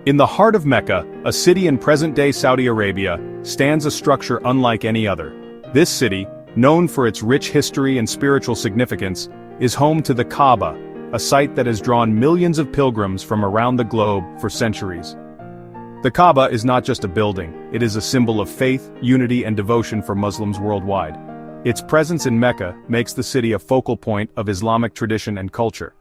In the heart of Mecca, a city in present-day Saudi Arabia, stands a structure unlike any other. This city, known for its rich history and spiritual significance, is home to the Kaaba, a site that has drawn millions of pilgrims from around the globe for centuries. The Kaaba is not just a building, it is a symbol of faith, unity and devotion for Muslims worldwide. Its presence in Mecca makes the city a focal point of Islamic tradition and culture.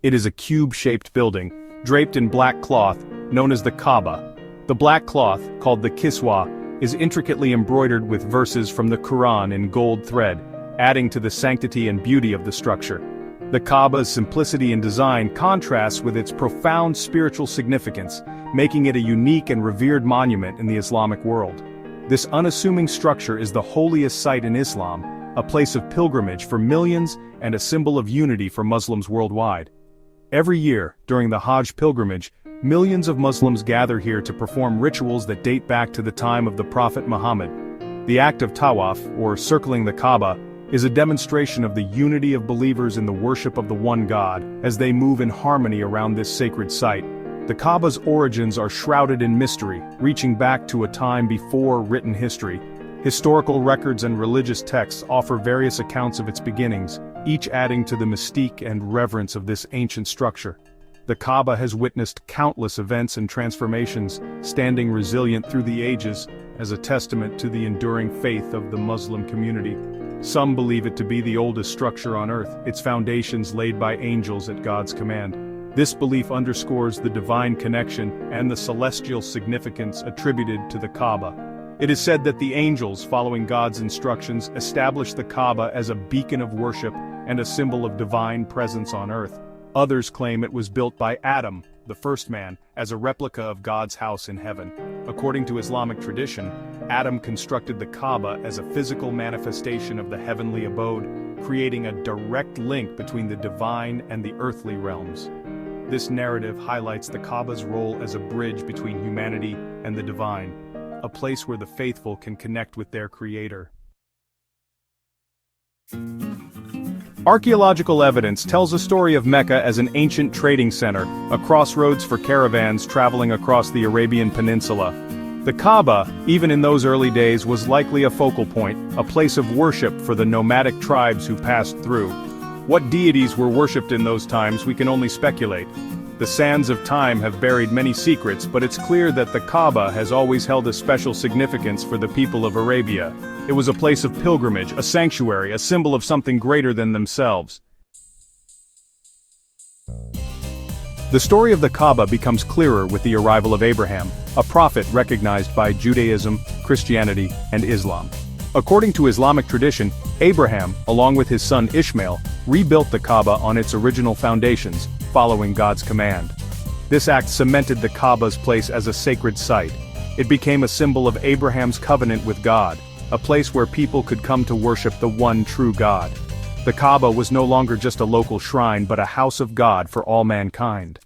It is a cube-shaped building, draped in black cloth, known as the Kaaba. The black cloth, called the kiswa, is intricately embroidered with verses from the Quran in gold thread, adding to the sanctity and beauty of the structure. The Kaaba's simplicity in design contrasts with its profound spiritual significance, making it a unique and revered monument in the Islamic world. This unassuming structure is the holiest site in Islam, a place of pilgrimage for millions and a symbol of unity for Muslims worldwide. Every year, during the Hajj pilgrimage, millions of Muslims gather here to perform rituals that date back to the time of the Prophet Muhammad. The act of tawaf, or circling the Kaaba, is a demonstration of the unity of believers in the worship of the one God, as they move in harmony around this sacred site. The Kaaba's origins are shrouded in mystery, reaching back to a time before written history. Historical records and religious texts offer various accounts of its beginnings, each adding to the mystique and reverence of this ancient structure. The Kaaba has witnessed countless events and transformations, standing resilient through the ages, as a testament to the enduring faith of the Muslim community. Some believe it to be the oldest structure on earth, its foundations laid by angels at God's command. This belief underscores the divine connection and the celestial significance attributed to the Kaaba. It is said that the angels, following God's instructions, established the Kaaba as a beacon of worship and a symbol of divine presence on earth. Others claim it was built by Adam, the first man, as a replica of God's house in heaven. According to Islamic tradition, Adam constructed the Kaaba as a physical manifestation of the heavenly abode, creating a direct link between the divine and the earthly realms. This narrative highlights the Kaaba's role as a bridge between humanity and the divine, a place where the faithful can connect with their Creator. Archaeological evidence tells a story of Mecca as an ancient trading center, a crossroads for caravans traveling across the Arabian Peninsula. The Kaaba, even in those early days, was likely a focal point, a place of worship for the nomadic tribes who passed through. What deities were worshipped in those times we can only speculate. The sands of time have buried many secrets, but it's clear that the Kaaba has always held a special significance for the people of Arabia. It was a place of pilgrimage, a sanctuary, a symbol of something greater than themselves. The story of the Kaaba becomes clearer with the arrival of Abraham, a prophet recognized by Judaism, Christianity, and Islam. According to Islamic tradition, Abraham, along with his son Ishmael, rebuilt the Kaaba on its original foundations, following God's command. This act cemented the Kaaba's place as a sacred site. It became a symbol of Abraham's covenant with God, a place where people could come to worship the one true God. The Kaaba was no longer just a local shrine but a house of God for all mankind.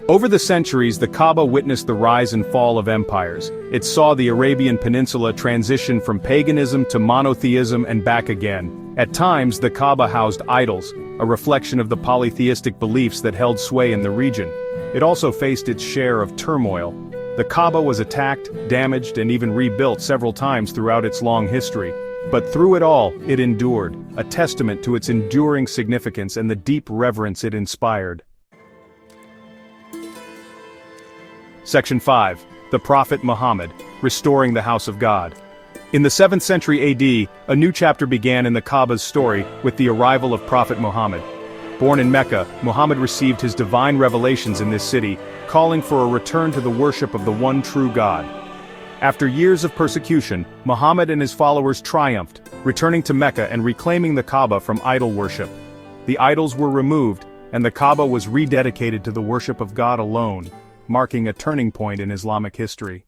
Over the centuries, the Kaaba witnessed the rise and fall of empires. It saw the Arabian Peninsula transition from paganism to monotheism and back again. At times, the Kaaba housed idols, a reflection of the polytheistic beliefs that held sway in the region. It also faced its share of turmoil. The Kaaba was attacked, damaged, and even rebuilt several times throughout its long history. But through it all, it endured, a testament to its enduring significance and the deep reverence it inspired. Section 5. The Prophet Muhammad, Restoring the House of God. In the 7th century AD, a new chapter began in the Kaaba's story with the arrival of Prophet Muhammad. Born in Mecca, Muhammad received his divine revelations in this city, calling for a return to the worship of the one true God. After years of persecution, Muhammad and his followers triumphed, returning to Mecca and reclaiming the Kaaba from idol worship. The idols were removed, and the Kaaba was rededicated to the worship of God alone, marking a turning point in Islamic history.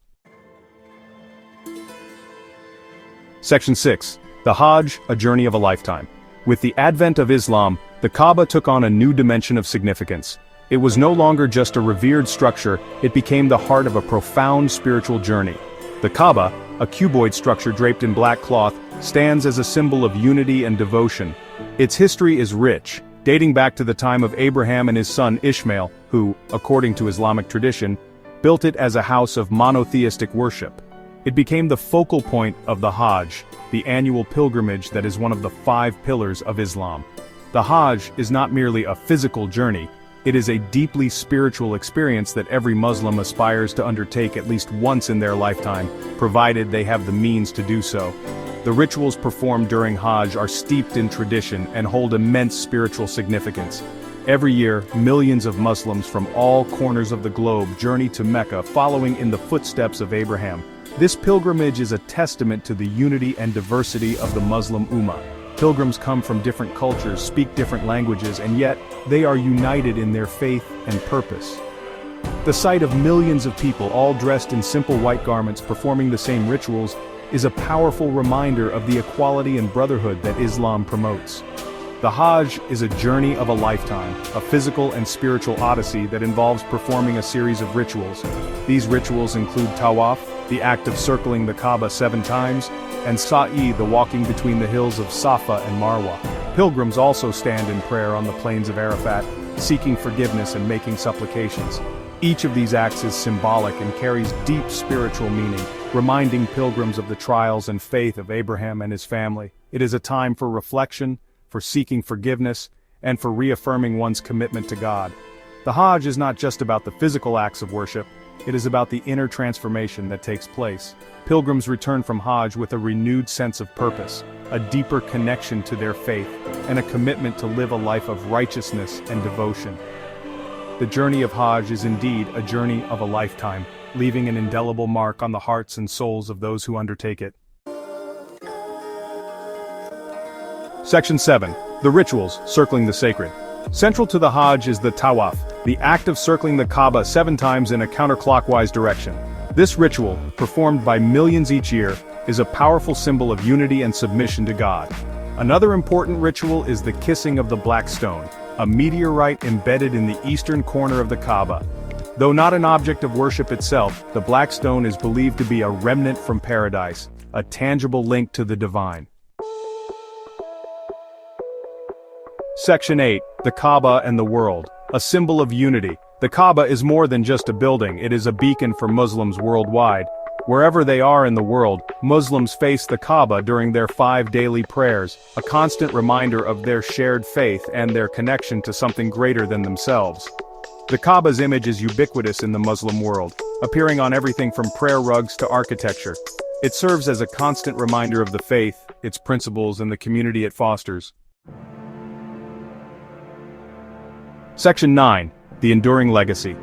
Section 6. The Hajj, a Journey of a Lifetime. With the advent of Islam, the Kaaba took on a new dimension of significance. It was no longer just a revered structure, it became the heart of a profound spiritual journey. The Kaaba, a cuboid structure draped in black cloth, stands as a symbol of unity and devotion. Its history is rich, dating back to the time of Abraham and his son Ishmael, who, according to Islamic tradition, built it as a house of monotheistic worship. It became the focal point of the Hajj, the annual pilgrimage that is one of the 5 pillars of Islam. The Hajj is not merely a physical journey, it is a deeply spiritual experience that every Muslim aspires to undertake at least once in their lifetime, provided they have the means to do so. The rituals performed during Hajj are steeped in tradition and hold immense spiritual significance. Every year, millions of Muslims from all corners of the globe journey to Mecca following in the footsteps of Abraham. This pilgrimage is a testament to the unity and diversity of the Muslim Ummah. Pilgrims come from different cultures, speak different languages, and yet, they are united in their faith and purpose. The sight of millions of people all dressed in simple white garments performing the same rituals is a powerful reminder of the equality and brotherhood that Islam promotes. The Hajj is a journey of a lifetime, a physical and spiritual odyssey that involves performing a series of rituals. These rituals include tawaf, the act of circling the Kaaba 7 times, and sa'i, the walking between the hills of Safa and Marwa. Pilgrims also stand in prayer on the plains of Arafat, seeking forgiveness and making supplications. Each of these acts is symbolic and carries deep spiritual meaning, reminding pilgrims of the trials and faith of Abraham and his family. It is a time for reflection, for seeking forgiveness, and for reaffirming one's commitment to God. The Hajj is not just about the physical acts of worship, it is about the inner transformation that takes place. Pilgrims return from Hajj with a renewed sense of purpose, a deeper connection to their faith, and a commitment to live a life of righteousness and devotion. The journey of Hajj is indeed a journey of a lifetime, leaving an indelible mark on the hearts and souls of those who undertake it. Section 7. The rituals circling the sacred. Central to the Hajj is the tawaf, the act of circling the Kaaba 7 times in a counterclockwise direction. This ritual, performed by millions each year, is a powerful symbol of unity and submission to God. Another important ritual is the kissing of the black stone, a meteorite embedded in the eastern corner of the Kaaba. Though not an object of worship itself, the black stone is believed to be a remnant from paradise, a tangible link to the divine. Section 8. The Kaaba and the world. A symbol of unity. The Kaaba is more than just a building, it is a beacon for Muslims worldwide. Wherever they are in the world, Muslims face the Kaaba during their 5 daily prayers, a constant reminder of their shared faith and their connection to something greater than themselves. The Kaaba's image is ubiquitous in the Muslim world, appearing on everything from prayer rugs to architecture. It serves as a constant reminder of the faith, its principles, and the community it fosters. Section 9. The enduring legacy.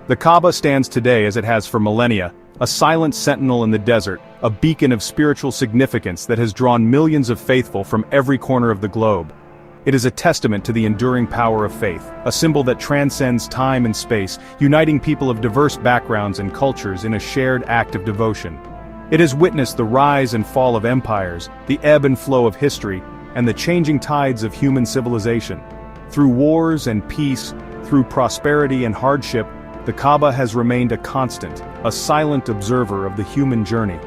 The Kaaba stands today as it has for millennia, a silent sentinel in the desert, a beacon of spiritual significance that has drawn millions of faithful from every corner of the globe. It is a testament to the enduring power of faith, a symbol that transcends time and space, uniting people of diverse backgrounds and cultures in a shared act of devotion. It has witnessed the rise and fall of empires, the ebb and flow of history, and the changing tides of human civilization. Through wars and peace, through prosperity and hardship, the Kaaba has remained a constant, a silent observer of the human journey.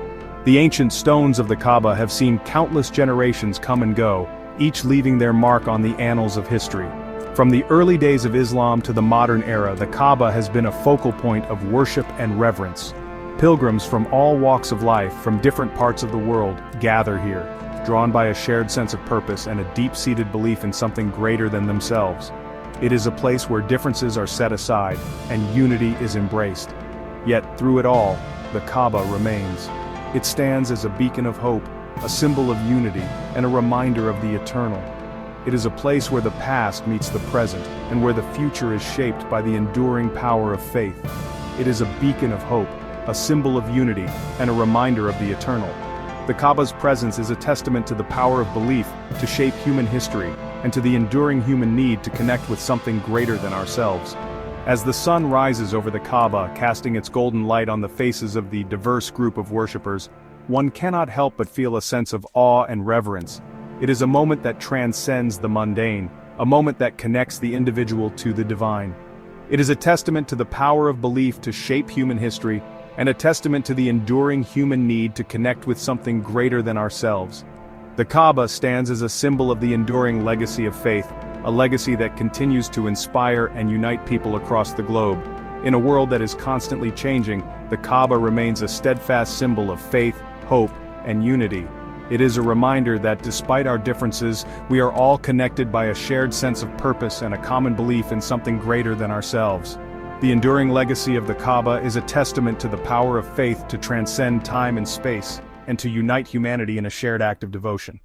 The ancient stones of the Kaaba have seen countless generations come and go, each leaving their mark on the annals of history. From the early days of Islam to the modern era, the Kaaba has been a focal point of worship and reverence. Pilgrims from all walks of life, from different parts of the world, gather here, drawn by a shared sense of purpose and a deep-seated belief in something greater than themselves. It is a place where differences are set aside, and unity is embraced. Yet, through it all, the Kaaba remains. It stands as a beacon of hope, a symbol of unity, and a reminder of the eternal. It is a place where the past meets the present, and where the future is shaped by the enduring power of faith. It is a beacon of hope, a symbol of unity, and a reminder of the eternal. The Kaaba's presence is a testament to the power of belief to shape human history, and to the enduring human need to connect with something greater than ourselves. As the sun rises over the Kaaba, casting its golden light on the faces of the diverse group of worshippers, one cannot help but feel a sense of awe and reverence. It is a moment that transcends the mundane, a moment that connects the individual to the divine. It is a testament to the power of belief to shape human history, and a testament to the enduring human need to connect with something greater than ourselves. The Kaaba stands as a symbol of the enduring legacy of faith, a legacy that continues to inspire and unite people across the globe. In a world that is constantly changing, the Kaaba remains a steadfast symbol of faith, hope, and unity. It is a reminder that despite our differences, we are all connected by a shared sense of purpose and a common belief in something greater than ourselves. The enduring legacy of the Kaaba is a testament to the power of faith to transcend time and space, and to unite humanity in a shared act of devotion.